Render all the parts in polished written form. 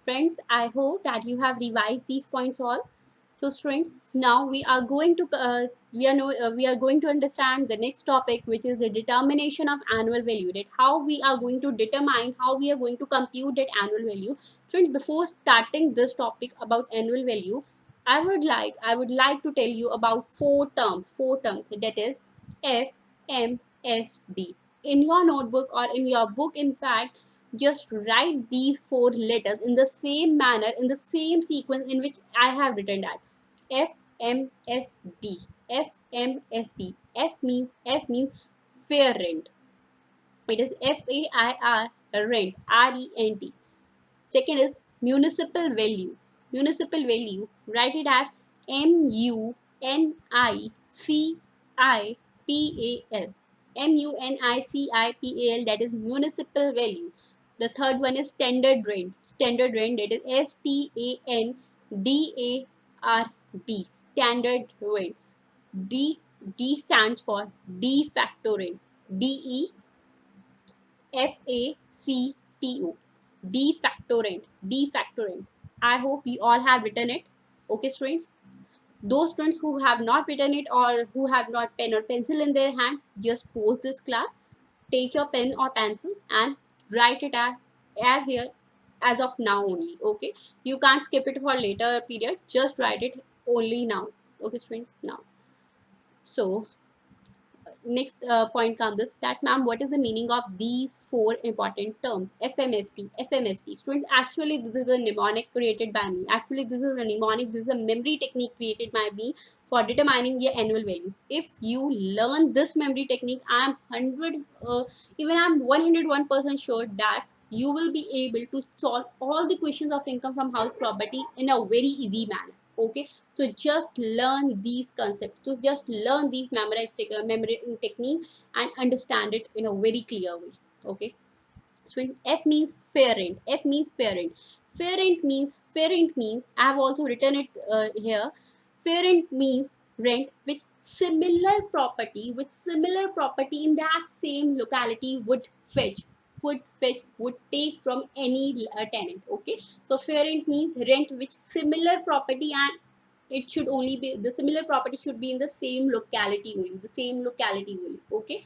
Friends, I hope that you have revised these points all. So, students, now we are going to understand the next topic, which is the determination of annual value. That how we are going to determine, how we are going to compute that annual value. Students, before starting this topic about annual value, I would like to tell you about four terms. That is FMSD. In your notebook or in your book, in fact, just write these four letters in the same manner, in the same sequence in which I have written that. FMSD. FMSD. F means fair rent. It is FAIR rent. RENT. Second is municipal value. Municipal value, write it as MUNICIPAL. MUNICIPAL, that is municipal value. The third one is standard rent. Standard rent, that is STANDARD. Standard rent. D stands for de facto rent. DEFACTO. De facto rent. De facto rent. I hope you all have written it. Okay, students. Those students who have not written it or who have not pen or pencil in their hand, just pause this class, take your pen or pencil and write it as here as of now only. Okay, you can't skip it for later period. Just write it only now. Okay, students. Now, so next point comes this that, ma'am, what is the meaning of these four important terms? FMST. Students, actually this is a mnemonic created by me. Actually this is a mnemonic, this is a memory technique created by me for determining your annual value. If you learn this memory technique, I am 101% sure that you will be able to solve all the questions of income from house property in a very easy manner. Okay, so just learn these concepts, so just learn these memory technique and understand it in a very clear way. Okay, so F means fair rent. F means fair rent. Fair rent means I have also written it here. Fair rent means rent which similar property in that same locality would take from any tenant. Okay, so fair rent means rent which similar property, and it should only be the similar property should be in the same locality only. Okay,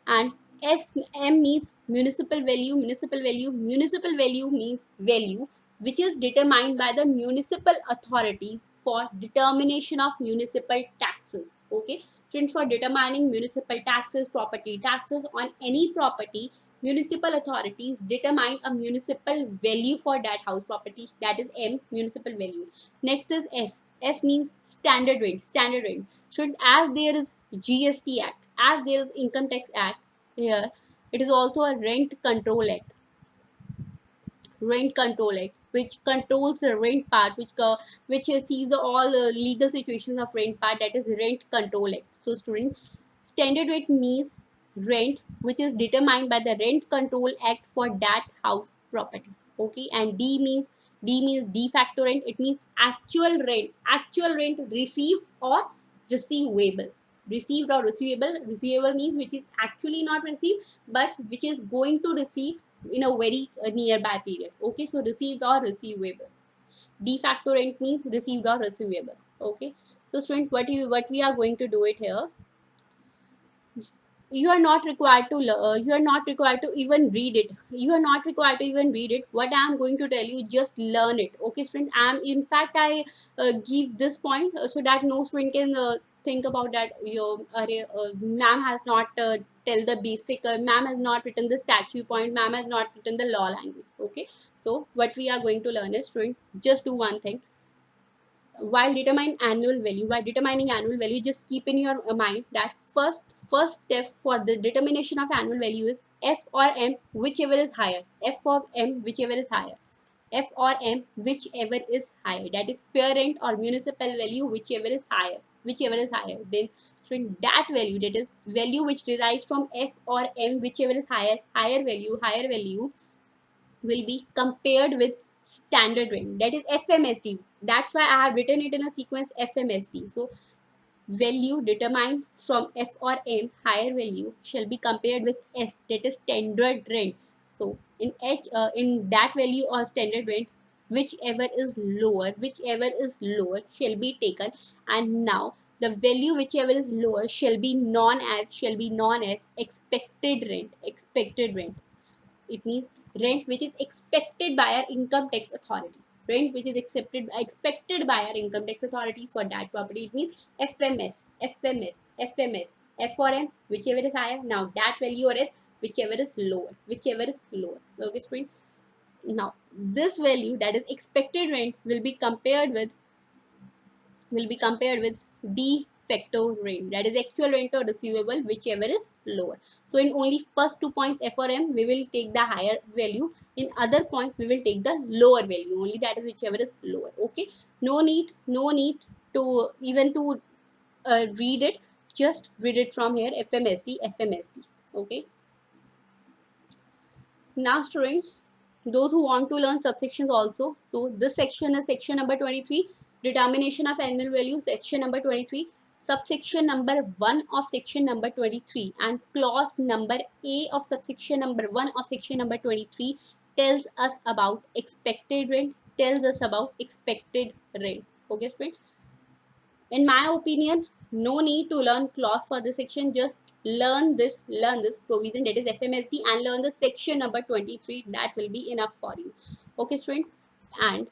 and SM means municipal value. Municipal value means value which is determined by the municipal authorities for determination of municipal taxes. Okay, since for determining municipal taxes, property taxes on any property, municipal authorities determine a municipal value for that house property. That is M, municipal value. Next is S. S means standard rate. Standard rate. Should as there is GST Act, as there is Income Tax Act here, it is also a Rent Control Act. Rent Control Act, which controls the rent part, which sees all legal situations of rent part. That is Rent Control Act. So, students, standard rate means rent which is determined by the Rent Control Act for that house property. Okay, and D means de facto rent. It means actual rent received or receivable. Received or receivable. Receivable means which is actually not received, but which is going to receive in a very nearby period. Okay, so received or receivable. De facto rent means received or receivable. Okay, so student, what we are going to do it here. You are not required to you are not required to even read it. You are not required to even read it. What I am going to tell you, just learn it. Okay, student, I give this point so that no student can think about that your ma'am has not tell the basic, ma'am has not written the statute point, ma'am has not written the law language. Okay, so what we are going to learn is, student, just do one thing. While determining annual value, just keep in your mind that first step for the determination of annual value is F or M, whichever is higher. F or M, whichever is higher. F or M, whichever is higher. That is fair rent or municipal value, whichever is higher. Whichever is higher. Then, so in that value, that is value which derives from F or M, whichever is higher value will be compared with standard rent, that is FMSD. That's why I have written it in a sequence FMSD. So value determined from F or M, higher value, shall be compared with S, that is standard rent. So in in that value or standard rent, whichever is lower shall be taken, and now the value whichever is lower shall be known as expected rent. It means rent which is expected by our income tax authority. Rent which is expected by our income tax authority for that property. It means FMS. F for M, whichever is higher. Now that value, or S, whichever is lower. Okay, students. Now this value, that is expected rent, will be compared with de facto rent, that is actual rent or receivable, whichever is lower. So in only first 2 points F or M, we will take the higher value. In other point, we will take the lower value only, that is whichever is lower. Okay, no need to even to read it. Just read it from here, FMSD. Okay. Now students, those who want to learn subsections also, so this section is section number 23, determination of annual value, section number 23, subsection number 1 of section number 23, and clause number A of subsection number 1 of section number 23 tells us about expected rent, Okay friends, in my opinion, no need to learn clause for this section. Just learn this provision, that is FMSD, and learn the section number 23. That will be enough for you. Okay student. And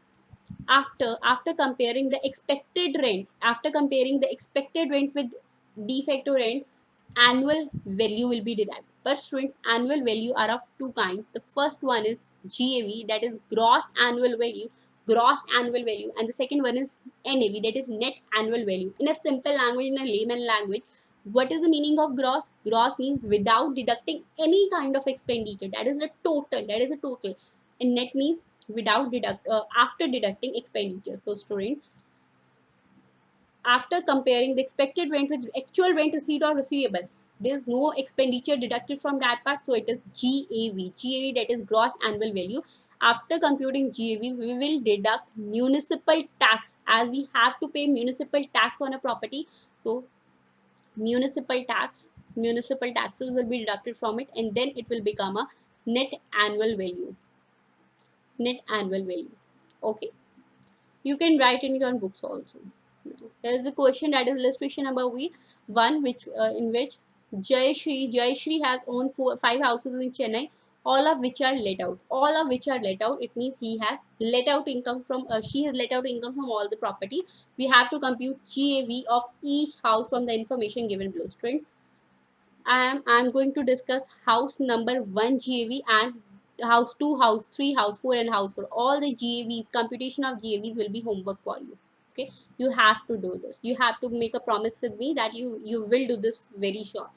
after comparing the expected rent, with de facto rent, annual value will be derived. But students, annual value are of two kinds. The first one is GAV, that is gross annual value, and the second one is NAV, that is net annual value. In a simple language, in a layman language, what is the meaning of gross? Gross means without deducting any kind of expenditure. That is a total. And net means after deducting expenditure. So students, after comparing the expected rent with actual rent receipt or receivable, there is no expenditure deducted from that part, so it is GAV, that is gross annual value. After computing GAV, we will deduct municipal tax, as we have to pay municipal tax on a property. So municipal taxes will be deducted from it, and then it will become a net annual value. Okay, you can write in your books also. There is a question, that is illustration number one, which in which Jay Shri has owned 5 houses in Chennai, all of which are let out. It means he has let out income from she has let out income from all the property. We have to compute GAV of each house from the information given below. Student, I'm going to discuss house number 1 GAV and house 2, house 3, house 4, and house 4. All the GAVs, computation of GAVs will be homework for you. Okay, you have to do this. You have to make a promise with me that you will do this very sure.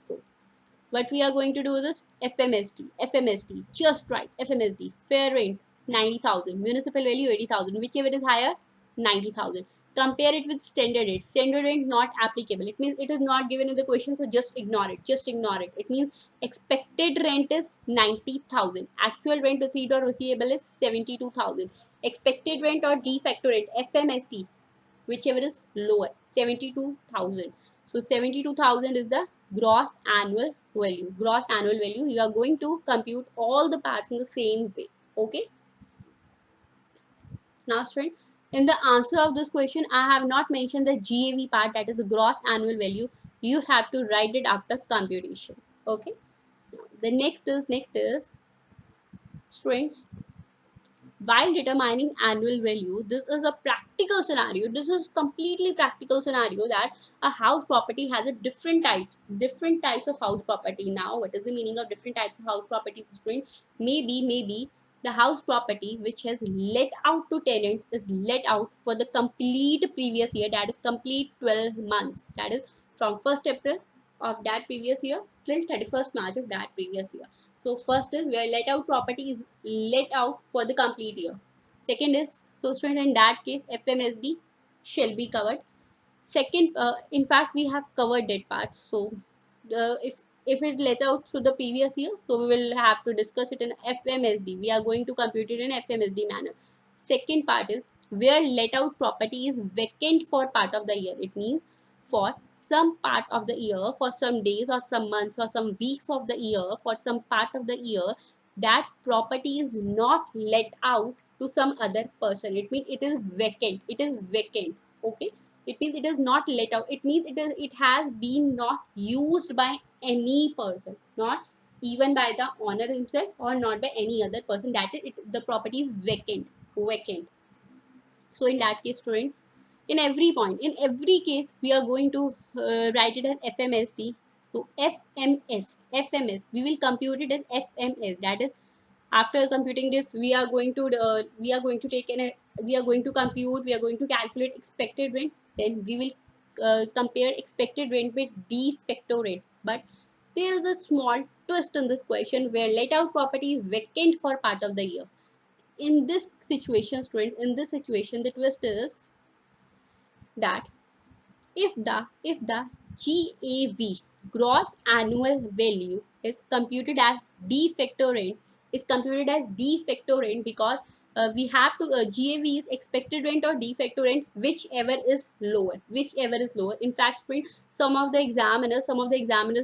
So what we are going to do is FMSD. Just right, FMSD. Fair rent 90,000, municipal value 80,000. Whichever is higher, 90,000. Compare it with standard rate. Standard rate not applicable. It means it is not given in the question, so just ignore it. It means expected rent is 90,000. Actual rent receipt or receivable is 72,000. Expected rent or de facto rate, FMSD, whichever is lower, 72,000. So 72,000 is the gross annual value. You are going to compute all the parts in the same way. Okay. Now students, in the answer of this question, I have not mentioned the GAV part, that is the gross annual value. You have to write it after computation. Okay. Now, the next is students, while determining annual value, this is a practical scenario. This is completely practical scenario, that a house property has a different types of house property. Now what is the meaning of different types of house property? Maybe the house property which has let out to tenants is let out for the complete previous year, that is complete 12 months, that is from 1st April of that previous year till 31st March of that previous year. So first is where let out property is let out for the complete year. Second is, so student, in that case FMSD shall be covered. Second, in fact we have covered that part. So if it let out through the previous year, so we will have to discuss it in FMSD. We are going to compute it in FMSD manner. Second part is where let out property is vacant for part of the year. It means for some part of the year, for some days or some months or some weeks of the year, for some part of the year, that property is not let out to some other person. It means it is vacant. It is vacant. Okay. It means it is not let out. It means it has been not used by any person, not even by the owner himself or not by any other person. That is it, the property is vacant. Vacant. So in that case, student, in every point, in every case, we are going to write it as FMSD. So FMS, we will compute it as FMS. That is, after computing this, we are going to compute, we are going to calculate expected rent. Then we will compare expected rent with de facto rent. But there is a small twist in this question where let out property is vacant for part of the year. In this situation, student, in this situation, the twist is that if the GAV, gross annual value, is computed as de facto rent, because we have to GAV is expected rent or de facto rent, whichever is lower. In fact, some of the examiners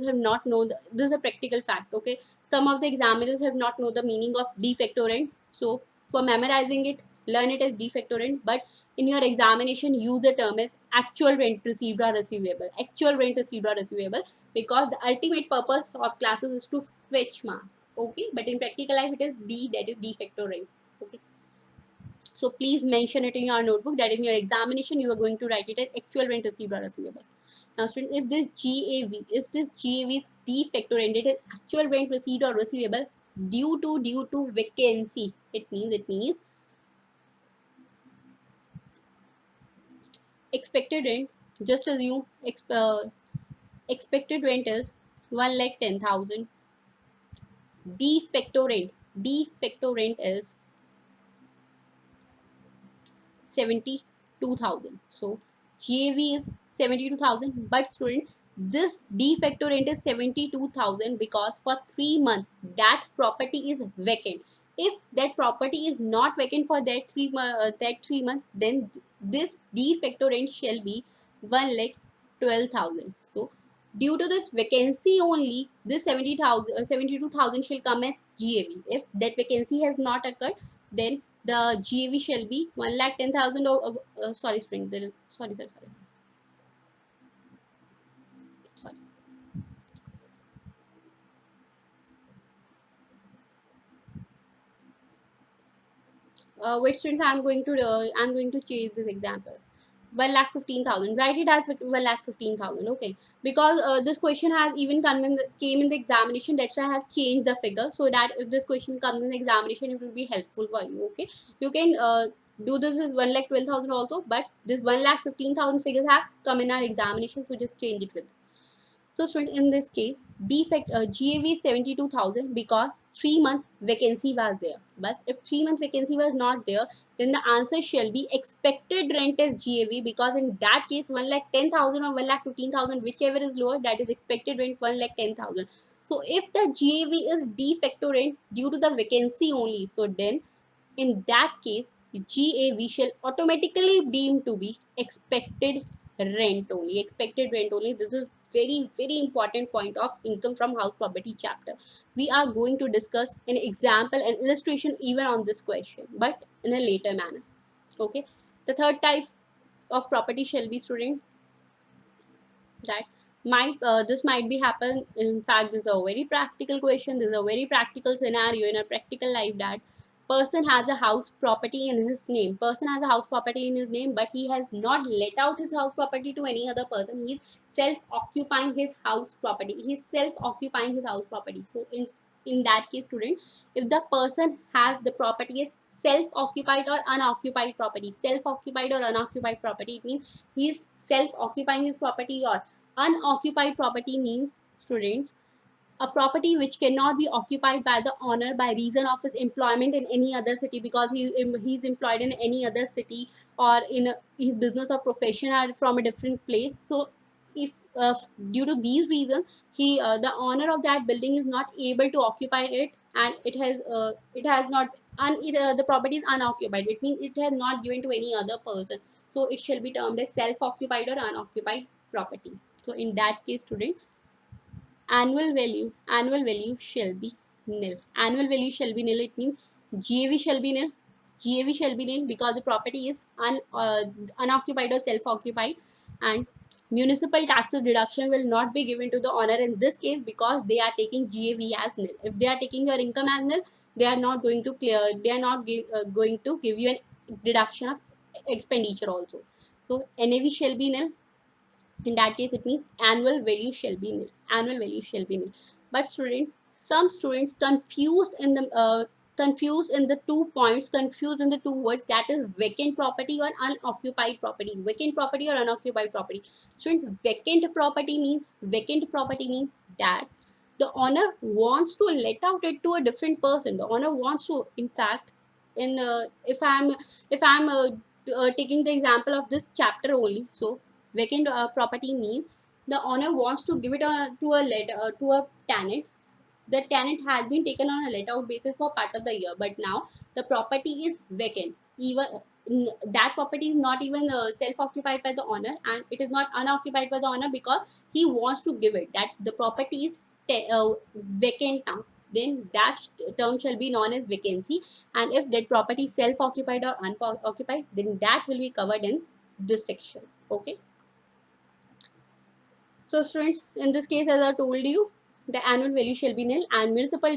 have not known this is a practical fact. Okay, some of the examiners have not known the meaning of de facto rent. So for memorizing it, learn it as de facto rent, but in your examination use the term as actual rent received or receivable. Because the ultimate purpose of classes is to fetch mark. Okay, but in practical life it is D, that is de facto rent. Okay, so please mention it in your notebook that in your examination you are going to write it as actual rent received or receivable. Now students, if this GAV is de facto rent, it is actual rent received or receivable due to vacancy. It means expected rent, just assume expected rent is 1,10,000. De facto rent is 72,000. So GAV is 72,000, but student, this de facto rent is 72,000 because for 3 months that property is vacant. If that property is not vacant for that 3 months, then this de facto rent shall be 1,12,000. So due to this vacancy only, this 72,000 shall come as GAV. If that vacancy has not occurred, then the GAV shall be 1,10,000. Sorry, spring. Sorry. Wait, students, I'm going to change this example. 1,15,000. Write it as 1,15,000. Okay, because this question has even came in the examination. That's why I have changed the figure so that if this question comes in the examination, it will be helpful for you. Okay, you can do this with 1,12,000 also, but this 1,15,000 figures have come in our examination, so just change it with. So student, in this case, GAV is 72,000 because 3 months vacancy was there. But if 3 months vacancy was not there, then the answer shall be expected rent as GAV, because in that case 1,10,000 or 1,15,000, whichever is lower, that is expected rent 1,10,000. So if the GAV is de facto rent due to the vacancy only, so then in that case GAV shall automatically deemed to be expected rent only. This is very important point of income from house property chapter. We are going to discuss an example and illustration even on this question, but in a later manner. Okay, the third type of property shall be, student, that this might be happen. In fact, this is a very practical question. This is a very practical scenario in a practical life, that person has a house property in his name. But he has not let out his house property to any other person. He's self occupying his house property. So in that case, student, if the person has the property is self occupied or unoccupied property, it means he is self occupying his property, or unoccupied property means, students, a property which cannot be occupied by the owner by reason of his employment in any other city, because he's employed in any other city, or in his business or profession are from a different place. So if due to these reasons the owner of that building is not able to occupy it, and it has not the property is unoccupied, it means it has not given to any other person, so it shall be termed as self occupied or unoccupied property. So in that case, students, annual value shall be nil. It means GAV shall be nil. GAV shall be nil because the property is unoccupied or self-occupied, and municipal taxes deduction will not be given to the owner in this case because they are taking GAV as nil. If they are taking your income as nil, they are not going to clear. They are not going to give you a deduction of expenditure also. So NAV shall be nil. In that case, it means annual value shall be nil. Annual value shall be nil. But students, some students confused in the 2 points, confused in the 2 words, that is vacant property or unoccupied property. Vacant property or unoccupied property. Students, vacant property means that the owner wants to let out it to a different person. The owner wants to, in fact, in if I'm taking the example of this chapter only, so vacant property means the owner wants to give it to a tenant. The tenant has been taken on a let out basis for part of the year, but now the property is vacant. Even that property is not even self-occupied by the owner, and it is not unoccupied by the owner because he wants to give it. That the property is vacant now. Then that term shall be known as vacancy. And if that property is self-occupied or unoccupied, then that will be covered in this section. Okay. So students, in this case, as I told you, the annual value shall be nil and municipal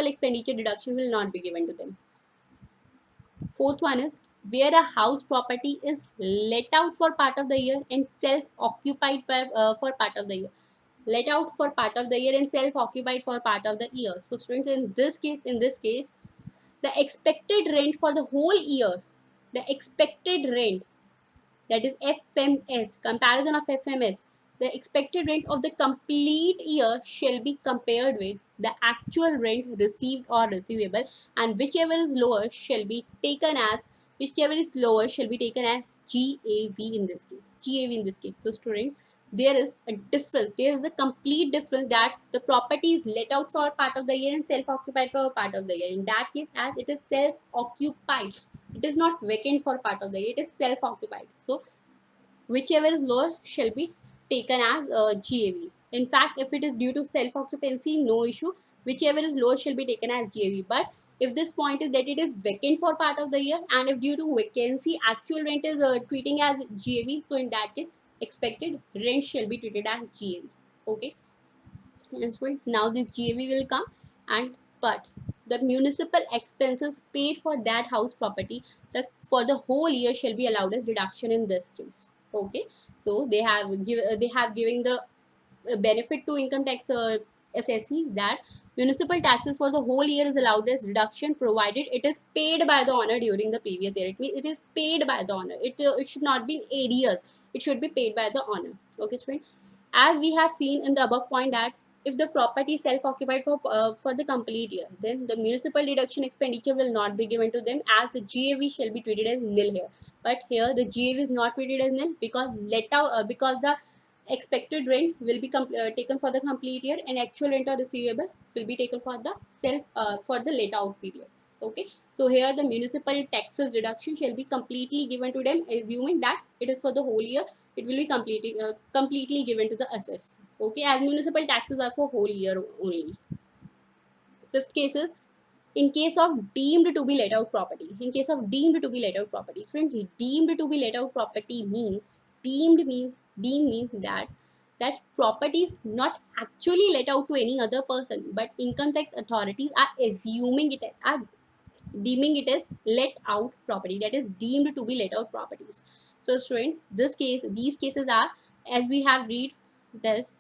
expenditure deduction will not be given to them. Fourth one is where a house property is let out for part of the year and self-occupied for part of the year. Let out for part of the year and self-occupied for part of the year. So students, in this case, the expected rent for the whole year, the expected rent, that is FMS, comparison of FMS. The expected rent of the complete year shall be compared with the actual rent received or receivable, and whichever is lower shall be taken as GAV in this case. GAV in this case. So students, there is a difference. There is a complete difference that the property is let out for part of the year and self-occupied for part of the year. In that case, as it is self-occupied, it is not vacant for part of the year, it is self-occupied. So whichever is lower shall be taken as GAV. In fact, if it is due to self-occupancy, no issue. Whichever is lower shall be taken as GAV. But if this point is that it is vacant for part of the year, and if due to vacancy actual rent is treating as GAV, so in that case expected rent shall be treated as GAV. Okay. And now this GAV will come, and but the municipal expenses paid for that house property for the whole year shall be allowed as deduction in this case. Okay, so they have given the benefit to income tax assessee that municipal taxes for the whole year is allowed as deduction provided it is paid by the owner during the previous year. It means it is paid by the owner. It should not be in arrears. It should be paid by the owner. Okay, friends. As we have seen in the above point that if the property is self-occupied for the complete year, then the municipal deduction expenditure will not be given to them as the GAV shall be treated as nil here. But here the GAV is not treated as nil because the expected rent will be taken for the complete year and actual rent or receivable will be taken for the for the let out period. Okay, so here the municipal taxes deduction shall be completely given to them, assuming that it is for the whole year. It will be completely given to the assessor. Okay, as municipal taxes are for whole year only. Fifth case is in case of deemed to be let out property. In case of deemed to be let out property, friends, deemed to be let out property means deemed means that property is not actually let out to any other person, but income tax authorities are assuming it are deeming it as let out property, that is deemed to be let out properties. So student, these cases are, as we have read this,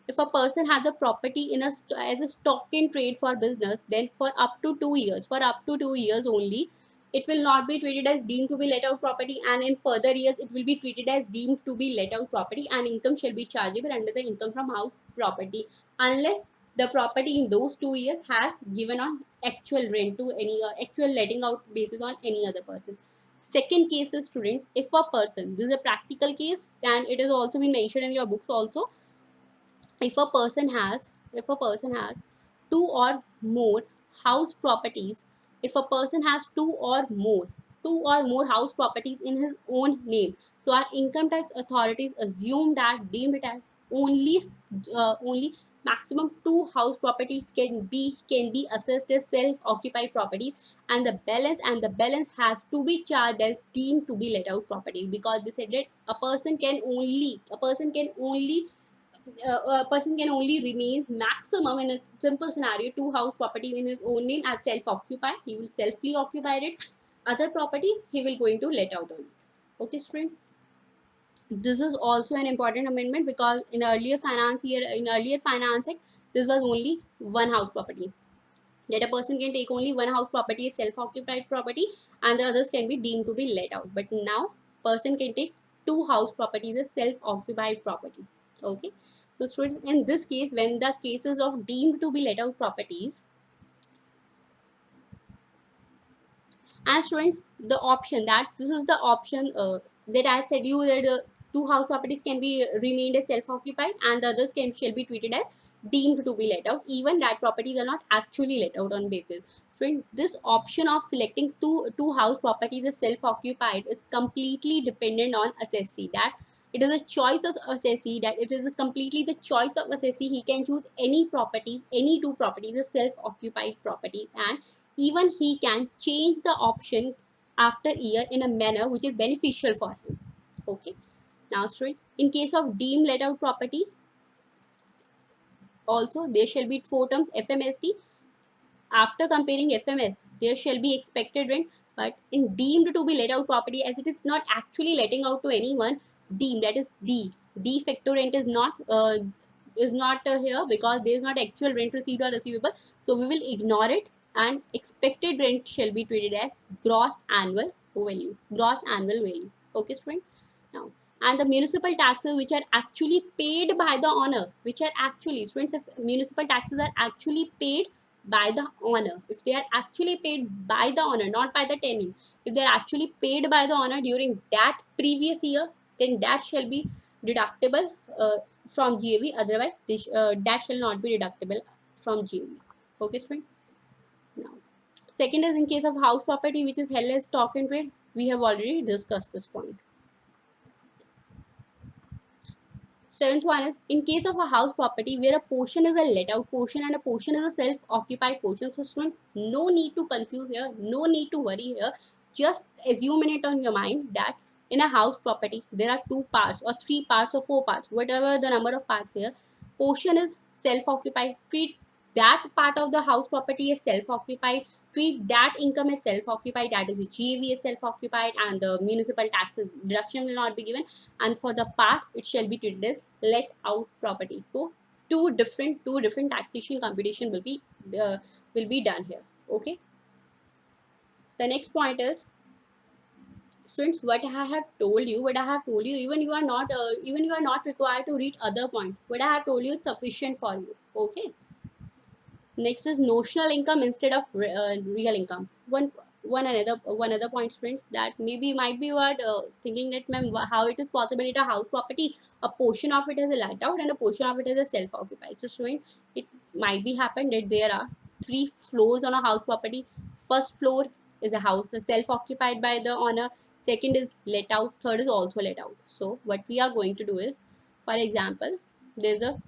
if a person has a property in as a stock in trade for business, then for up to 2 years only, it will not be treated as deemed to be let out property, and in further years it will be treated as deemed to be let out property, and income shall be chargeable under the income from house property, unless the property in those 2 years has given on actual rent to any actual letting out basis on any other person. Second case is, students, if a person, this is a practical case and it has also been mentioned in your books also, if a person has two or more house properties, if a person has two or more house properties in his own name, so our income tax authorities assume that deemed it as only maximum 2 house properties can be assessed as self-occupied properties, and the balance has to be charged as deemed to be let out properties, because they said that a person can only remain maximum in a simple scenario 2 house properties in his own name as self-occupied. He will selfly occupy it. Other property he will going to let out on it. Okay, student. This is also an important amendment, because in earlier finance act, this was only one house property. That a person can take only one house property as self-occupied property, and the others can be deemed to be let out. But now person can take 2 house properties as self-occupied property. Okay. So students, in this case, when the cases of deemed to be let out properties, and students, the option that this is the option that I said you that 2 house properties can be remained as self-occupied, and the others shall be treated as deemed to be let out, even that properties are not actually let out on basis. So this option of selecting two house properties as self-occupied is completely dependent on assessee. That it is a choice of assessee. That it is completely the choice of assessee. He can choose any property, any two properties as self-occupied properties, and even he can change the option after year in a manner which is beneficial for him. Okay. Now student, in case of deemed let out property, also there shall be 4 terms FMSD. After comparing FMS, there shall be expected rent, but in deemed to be let out property, as it is not actually letting out to anyone, deemed, that is D factor rent is not here, because there is not actual rent received or receivable. So we will ignore it, and expected rent shall be treated as gross annual value. Gross annual value. Okay, student. Now, and the municipal taxes which are actually paid by the owner, which are actually, students, if municipal taxes are actually paid by the owner, if they are actually paid by the owner, not by the tenant, if they are actually paid by the owner during that previous year, then that shall be deductible from GAV. Otherwise, that shall not be deductible from GAV. Okay, student. Now, second is in case of house property which is held as stock in trade. We have already discussed this point. Seventh one is in case of a house property where a portion is a let out portion and a portion is a self-occupied portion. So students, no need to confuse here, no need to worry here. Just assume it on your mind that in a house property there are 2 parts or 3 parts or 4 parts, whatever the number of parts here. Portion is self-occupied. Treat that part of the house property as self-occupied. Treat that income as self-occupied. That is the GAV is self-occupied, and the municipal taxes deduction will not be given, and for the part it shall be treated as let out property. So two different taxation computation will be done here. Okay. The next point is, students, what I have told you, even you are not required to read other points. What I have told you is sufficient for you. Okay. Next is notional income instead of real income. One other point, students, that maybe might be what thinking that, ma'am, how it is possible in a house property a portion of it is a let out and a portion of it is a self occupied. So student, it might be happen that there are 3 floors on a house property. First floor is a house self occupied by the owner. Second is let out. Third is also let out. So what we are going to do is, for example, there's a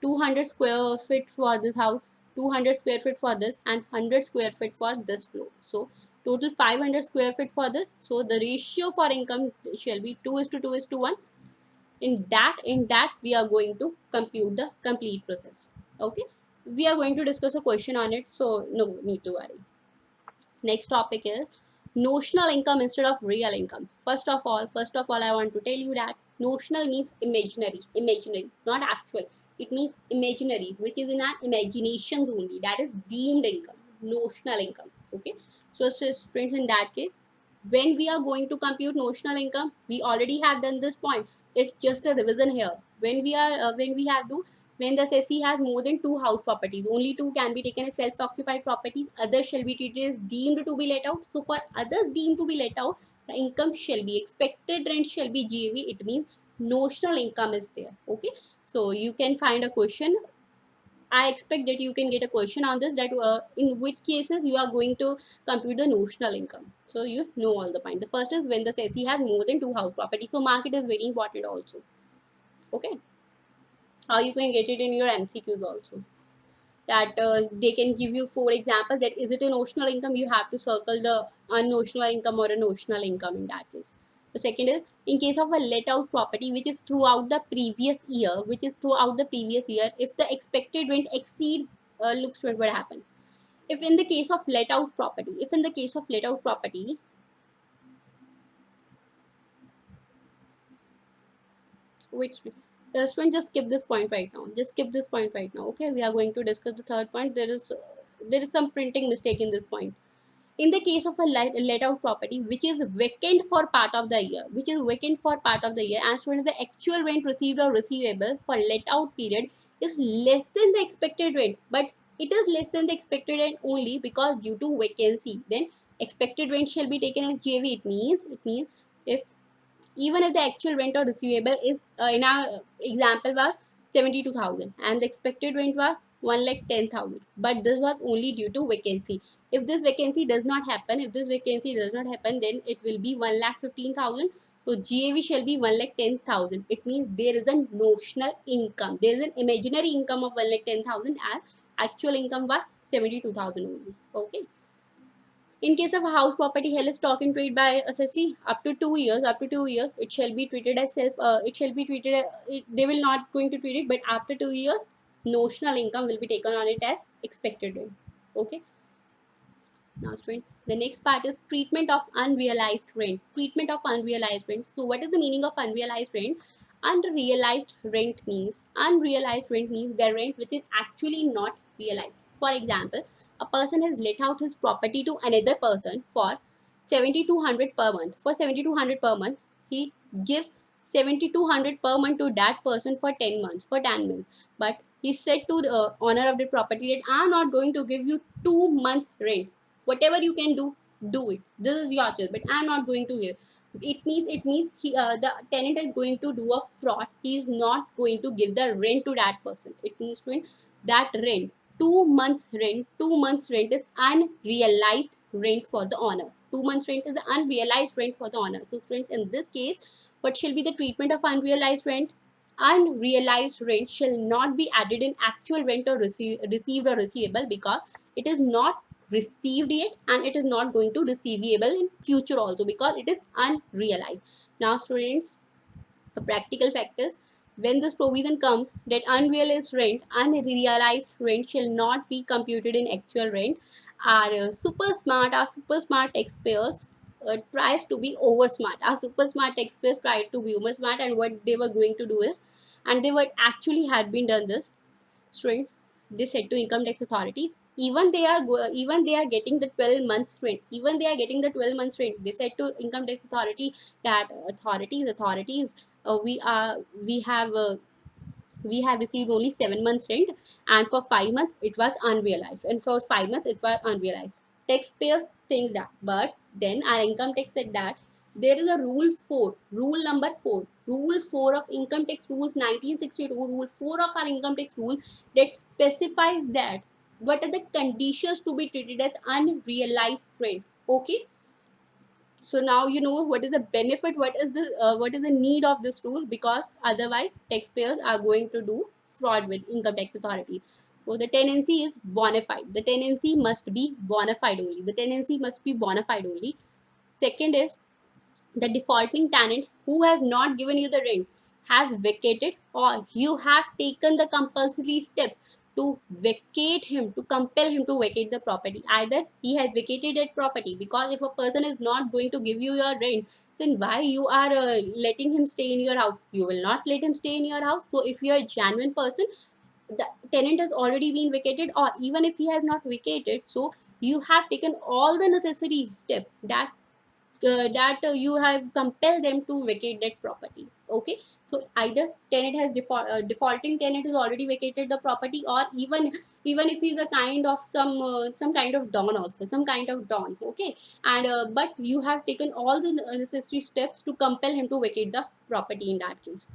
200 square feet for this house, 200 square feet for this, and 100 square feet for this floor. So total 500 square feet for this. So the ratio for income shall be 2:2:1. In that we are going to compute the complete process. Okay. We are going to discuss a question on it, so no need to worry. Next topic is notional income instead of real income. First of all, I want to tell you that notional means imaginary, not actual. It means imaginary, which is in our imaginations only. That is deemed income, notional income. Okay. So friends, in that case, when we are going to compute notional income, we already have done this point. It's just a revision here. When the assessee has more than 2 house properties, only 2 can be taken as self-occupied properties. Others shall be treated as deemed to be let out. So for others deemed to be let out, the income shall be expected rent shall be GAV. It means notional income is there. Okay. So you can find a question. I expect that you can get a question on this, that in which cases you are going to compute the notional income. So you know all the point. The first is when the assessee has more than 2 house properties. So market is very important also. Okay. How you can get it in your MCQs also. That they can give you 4 examples, that is it a notional income, you have to circle the unnotional income or a notional income in that case. The second is, in case of a let out property which is throughout the previous year, if the expected rent exceeds, looks what will happen. If in the case of let out property, which student, just skip this point right now, okay, we are going to discuss the third point. There is some printing mistake in this point. In the case of a let out property which is vacant for part of the year, and so the actual rent received or receivable for let out period is less than the expected rent, but it is less than the expected rent only because due to vacancy, then expected rent shall be taken as JV. It means if, even if the actual rent or receivable is, in our example was 72,000 and the expected rent was 1,10,000, but this was only due to vacancy. If this vacancy does not happen, then it will be 1,15,000. So GAV shall be 1,10,000. It means there is a notional income, there is an imaginary income of 1,10,000 and actual income was 72,000 only. Okay. In case of a house property held as stock in trade by assessee up to 2 years, it shall be treated as self. It shall be treated. They will not going to treat it, but after 2 years, notional income will be taken on it as expected rate. Okay. Now, student, the next part is treatment of unrealized rent. So, what is the meaning of unrealized rent? Unrealized rent means the rent which is actually not realized. For example, a person has let out his property to another person for 7,200 per month. He gives 7,200 per month to that person for 10 months. But he said to the owner of the property that I am not going to give you 2 months rent. Whatever you can do it. This is your choice, but I am not going to give. It means the tenant is going to do a fraud. He is not going to give the rent to that person. It means that rent, 2 months rent is unrealized rent for the owner. 2 months rent is the unrealized rent for the owner. So friends, in this case, what shall be the treatment of unrealized rent? Unrealized rent shall not be added in actual rent or received or receivable, because it is not received yet and it is not going to receivable in future also, because it is unrealized. Now students, the practical factors, when this provision comes that unrealized rent shall not be computed in actual rent, our super smart taxpayers tries to be over smart. Our super smart taxpayers tried to be over smart, and what they were going to do is, and they were actually had been done this, student, they said to income tax authority, even they are getting the 12 months rent, they said to income tax authority that authorities, we are we have received only 7 months rent, and for 5 months it was unrealized, taxpayers think that. But then our income tax said that there is a rule 4 of income tax rules 1962, rule 4 of our income tax rule, that specifies that what are the conditions to be treated as unrealized rent. Okay. So now you know what is the benefit, what is the need of this rule, because otherwise taxpayers are going to do fraud with income tax authorities. So the tenancy is bona fide. The tenancy must be bona fide only. Second is, the defaulting tenant who has not given you the rent has vacated, or you have taken the compulsory steps to vacate him, to compel him to vacate the property. Either he has vacated that property, because if a person is not going to give you your rent, then why you are letting him stay in your house? You will not let him stay in your house. So if you are a genuine person, the tenant has already been vacated, or even if he has not vacated, so you have taken all the necessary steps you have compelled them to vacate that property. Okay. So either defaulting tenant has already vacated the property, or even if he's a kind of some kind of don. Okay. And but you have taken all the necessary steps to compel him to vacate the property in that case.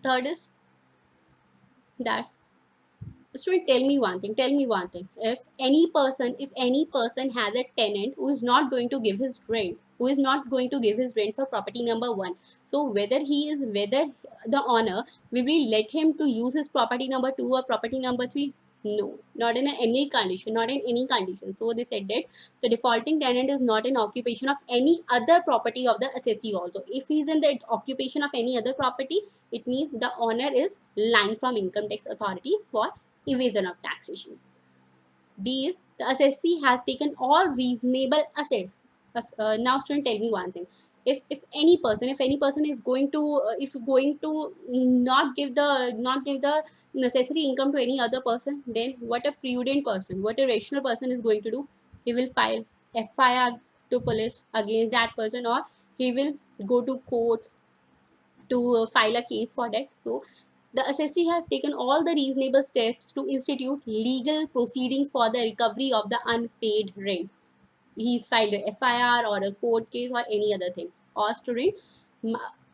Third is that Student, tell me one thing. Tell me one thing. If any person has a tenant who is not going to give his rent, who is not going to give his rent for property number one, so whether the owner will we let him to use his property number two or property number three? No, not in any condition, not in any condition. So they said that the defaulting tenant is not in occupation of any other property of the assessee also. If he is in the occupation of any other property, it means the owner is lying from income tax authority for evasion of taxation. D is the assessee has taken all reasonable assets. Now, student, tell me one thing. If any person is going to if going to not give the necessary income to any other person, then what a prudent person, what a rational person is going to do? He will file FIR to police against that person, or he will go to court to file a case for that. So the assessee has taken all the reasonable steps to institute legal proceedings for the recovery of the unpaid rent. He's filed a FIR or a court case or any other thing. Or student,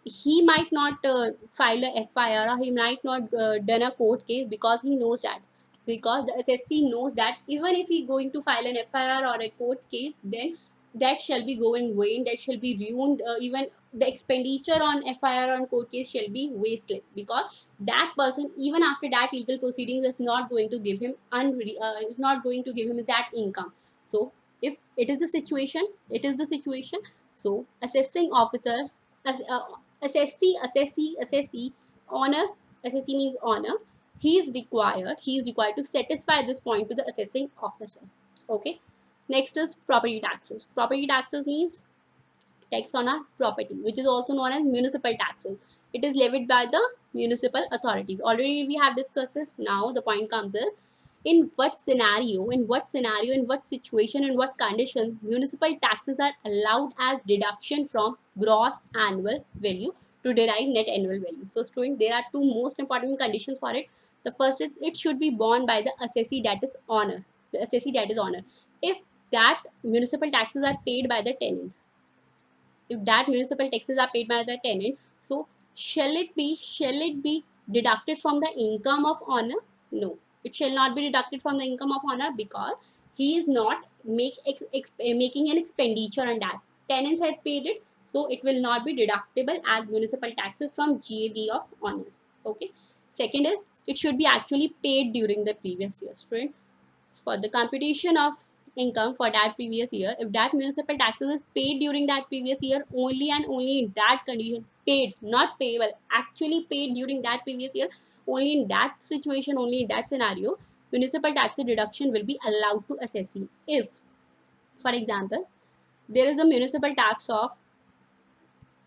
he might not file a FIR, or he might not done a court case because he knows that. Because the SSC knows that even if he going to file an FIR or a court case, then that shall be going vain, that shall be ruined. Even the expenditure on FIR on court case shall be wasteless, because that person, even after that legal proceedings, is not going to give him is not going to give him that income. So if it is the situation, it is the situation. So assessing officer, as assessee honor, assessee means honor, he is required to satisfy this point to the assessing officer. Okay. Next is property taxes. Property taxes means tax on a property, which is also known as municipal taxes. It is levied by the municipal authorities. Already we have discussed this. Now the point comes is, in what situation, in what conditions municipal taxes are allowed as deduction from gross annual value to derive net annual value. So student, there are two most important conditions for it. The first is it should be borne by the assessee, that is owner. The assessee, that is owner. If that municipal taxes are paid by the tenant, if that municipal taxes are paid by the tenant, so shall it be deducted from the income of owner? No, it shall not be deducted from the income of owner, because he is not making an expenditure on that. Tenants had paid it, so it will not be deductible as municipal taxes from GAV of owner. Okay. Second is it should be actually paid during the previous year. Student, for the computation of income for that previous year, if that municipal taxes is paid during that previous year, only and only in that condition, paid, not payable, actually paid during that previous year, only in that situation, only in that scenario, municipal tax deduction will be allowed to assessee. If, for example, there is a municipal tax of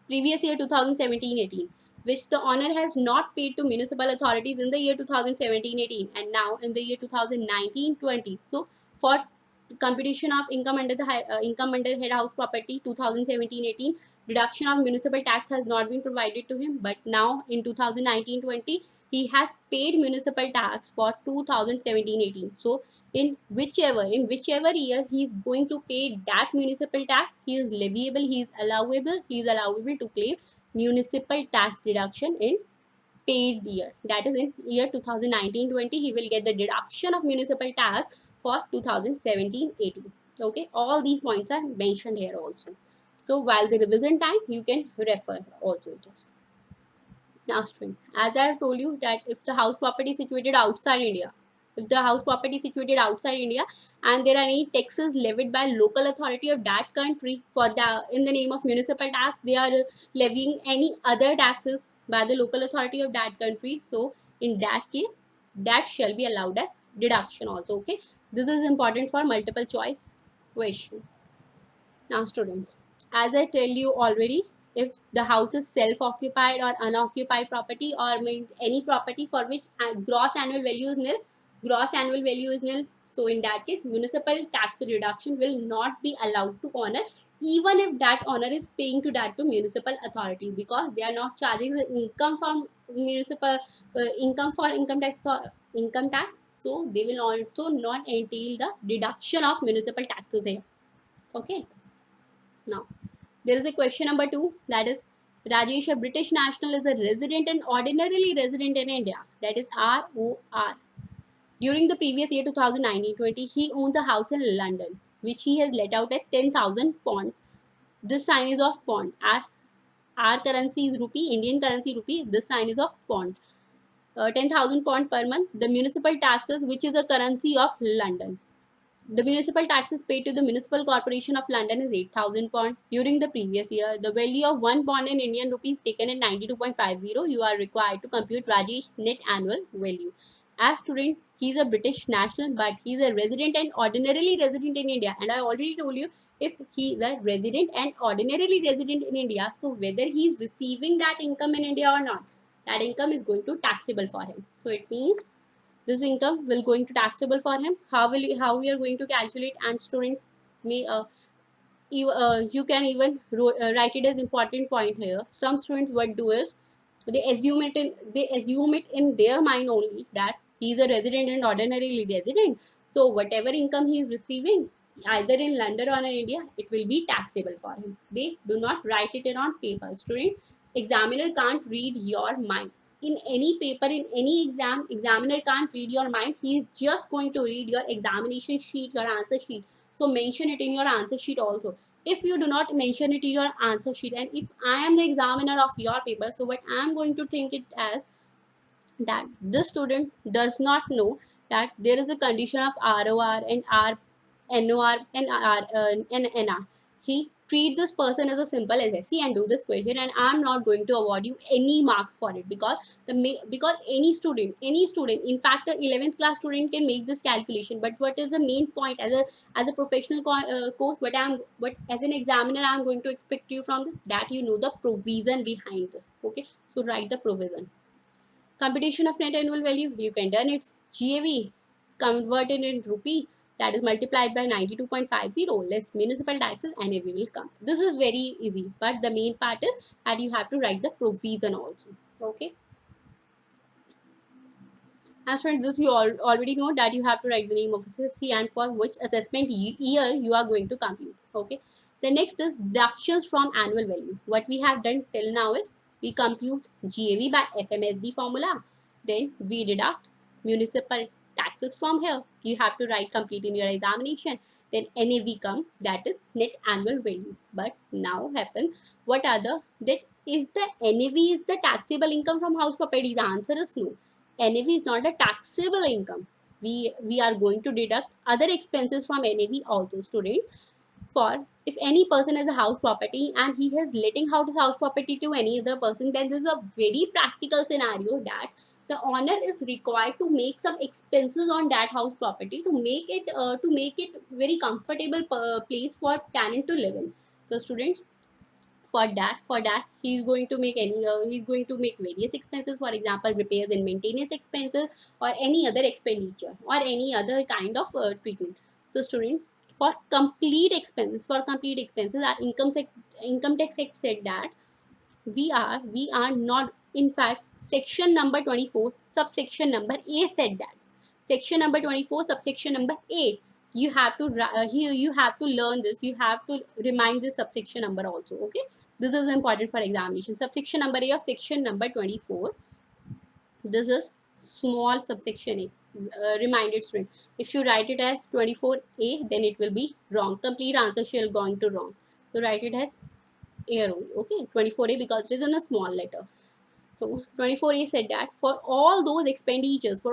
previous year 2017-18, which the owner has not paid to municipal authorities in the year 2017-18 and now in the year 2019-20. So for computation of income under the income under head house property 2017-18, deduction of municipal tax has not been provided to him, but now in 2019-20 he has paid municipal tax for 2017-18. So in whichever year he is going to pay that municipal tax, he is leviable, he is allowable to claim municipal tax deduction in paid year. That is in year 2019-20, he will get the deduction of municipal tax for 2017-18. Okay, all these points are mentioned here also. So while the revision time, you can refer also it is. Now string, as I have told you that if the house property is situated outside India, if the house property is situated outside India and there are any taxes levied by local authority of that country for the in the name of municipal tax, they are levying any other taxes by the local authority of that country. So in that case, that shall be allowed as deduction also. Okay, this is important for multiple choice question. Now students, as I tell you already, if the house is self-occupied or unoccupied property, or means any property for which gross annual value is nil, so in that case municipal tax reduction will not be allowed to owner, even if that owner is paying to that to municipal authority, because they are not charging the income from municipal income for income tax, so they will also not entail the deduction of municipal taxes here. Okay. Now, there is a question number 2, that is, Rajesh, a British national, is a resident and ordinarily resident in India, that is ROR. During the previous year 2019-20, he owns a house in London, which he has let out at 10,000 pound. This sign is of pound. As our currency is rupee, Indian currency rupee, this sign is of pound. 10,000 pound per month. The municipal taxes, which is the currency of London. The municipal taxes paid to the Municipal Corporation of London is 8,000 pound. During the previous year, the value of 1 pound in Indian rupees taken at 92.50. You are required to compute Rajesh's net annual value. As student, he is a British national, but he is a resident and ordinarily resident in India. And I already told you, if he is a resident and ordinarily resident in India, so whether he is receiving that income in India or not, that income is going to taxable for him. So it means this income will going to taxable for him. How we are going to calculate? And students may you can even write it as important point here. Some students what do is they assume it in their mind only that he is a resident and ordinarily resident. So whatever income he is receiving, either in London or in India, it will be taxable for him. They do not write it on paper. Student, examiner can't read your mind. In any paper, in any exam, examiner can't read your mind. He is just going to read your examination sheet, your answer sheet. So mention it in your answer sheet also. If you do not mention it in your answer sheet, and if I am the examiner of your paper, so what I am going to think it as that this student does not know that there is a condition of ROR and NOR and NR. He treat this person as a simple SSC and do this question, and I'm not going to award you any marks for it, because because any student, in fact, a 11th class student can make this calculation. But what is the main point as a professional course? What as an examiner I'm going to expect you from this, that you know the provision behind this. Okay, so write the provision. Computation of net annual value, you can done its GAV, converted in rupee, that is multiplied by 92.50 less municipal taxes, NAV will come. This is very easy, but the main part is that you have to write the provision also. Okay. As for this, you already know that you have to write the name of SSC and for which assessment year you are going to compute. Okay. The next is deductions from annual value. What we have done till now is we compute GAV by FMSD formula. Then we deduct municipal taxes from here. You have to write complete in your examination. Then NAV come, that is net annual value. But now happen, what are that is the NAV is the taxable income from house property? The answer is no. NAV is not a taxable income. We are going to deduct other expenses from NAV also, students. For if any person has a house property and he is letting out his house property to any other person, then this is a very practical scenario that the owner is required to make some expenses on that house property to make it very comfortable place for tenant to live in. So students, for that he's going to make he's going to make various expenses, for example repairs and maintenance expenses or any other expenditure or any other kind of treatment. So students, for complete expenses our income tax act said that we are not, in fact section number 24 subsection number A said that section number 24 subsection number A, you have to here you have to learn this, you have to remind this subsection number also. Okay, this is important for examination. Subsection number A of section number 24, this is small subsection A. Reminded student, if you write it as 24A, then it will be wrong. Complete answer shall going to wrong. So write it as A only. Okay, 24A because it is in a small letter. So 24A said that for all those expenditures,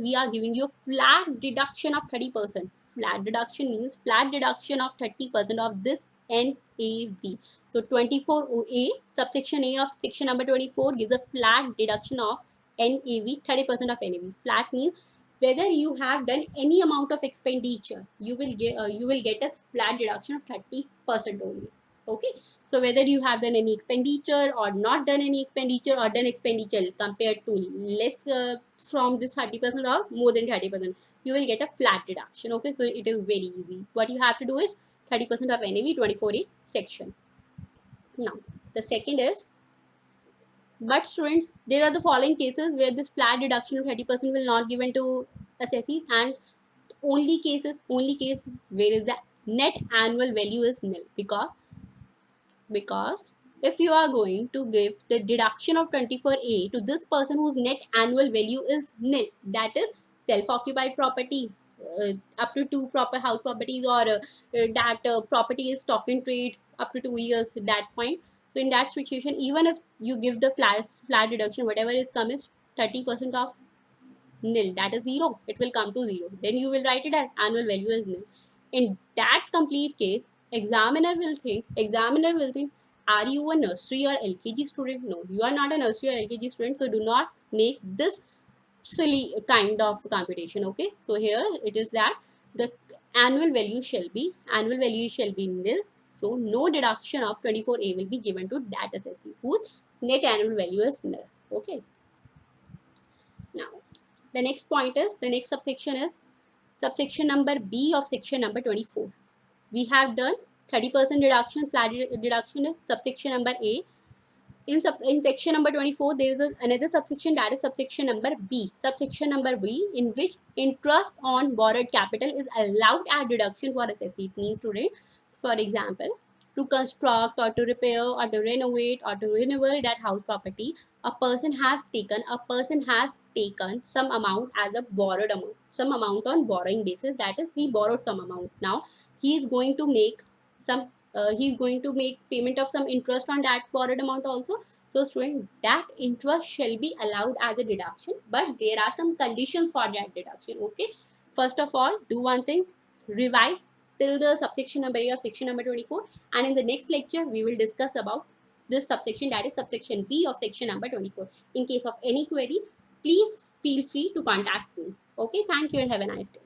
we are giving you a flat deduction of 30%. Flat deduction means flat deduction of 30% of this NAV. So 24A, subsection A of section number 24 gives a flat deduction of NAV, 30% of NAV. Flat means whether you have done any amount of expenditure, you will get a flat deduction of 30% only. Okay, so whether you have done any expenditure or not done any expenditure or done expenditure compared to less from this 30% or more than 30%, you will get a flat deduction. Okay, so it is very easy. What you have to do is 30% of NAV 24A section. Now the second is, but students, there are the following cases where this flat deduction of 30% will not given to assessee, and only case where is the net annual value is nil, because if you are going to give the deduction of 24A to this person whose net annual value is nil, that is self-occupied property, up to two proper house properties, or that property is stock in trade up to 2 years at that point. So in that situation, even if you give the flat deduction, whatever is come is 30% of nil, that is zero. It will come to zero. Then you will write it as annual value as nil. In that complete case, examiner will think, are you a nursery or LKG student? No, you are not a nursery or LKG student, so do not make this silly kind of computation. Okay, so here it is that the annual value shall be nil, so no deduction of 24A will be given to that assessee whose net annual value is nil. Okay, now the next point is, the next subsection is subsection number B of section number 24. We have done 30% deduction, flat deduction is subsection number A. In section number 24, there is another subsection, that is subsection number B. Subsection number B, in which interest on borrowed capital is allowed as deduction for assessee. It means, student, for example, to construct or to repair or to renovate or to renew that house property, a person has taken some amount as a borrowed amount, some amount on borrowing basis, that is, he borrowed some amount. Now he is going to make some he's going to make payment of some interest on that borrowed amount also. So student, that interest shall be allowed as a deduction, but there are some conditions for that deduction. Okay, first of all, do one thing, revise till the subsection number A of section number 24, and in the next lecture we will discuss about this subsection, that is subsection B of section number 24. In case of any query, please feel free to contact me. Okay, thank you and have a nice day.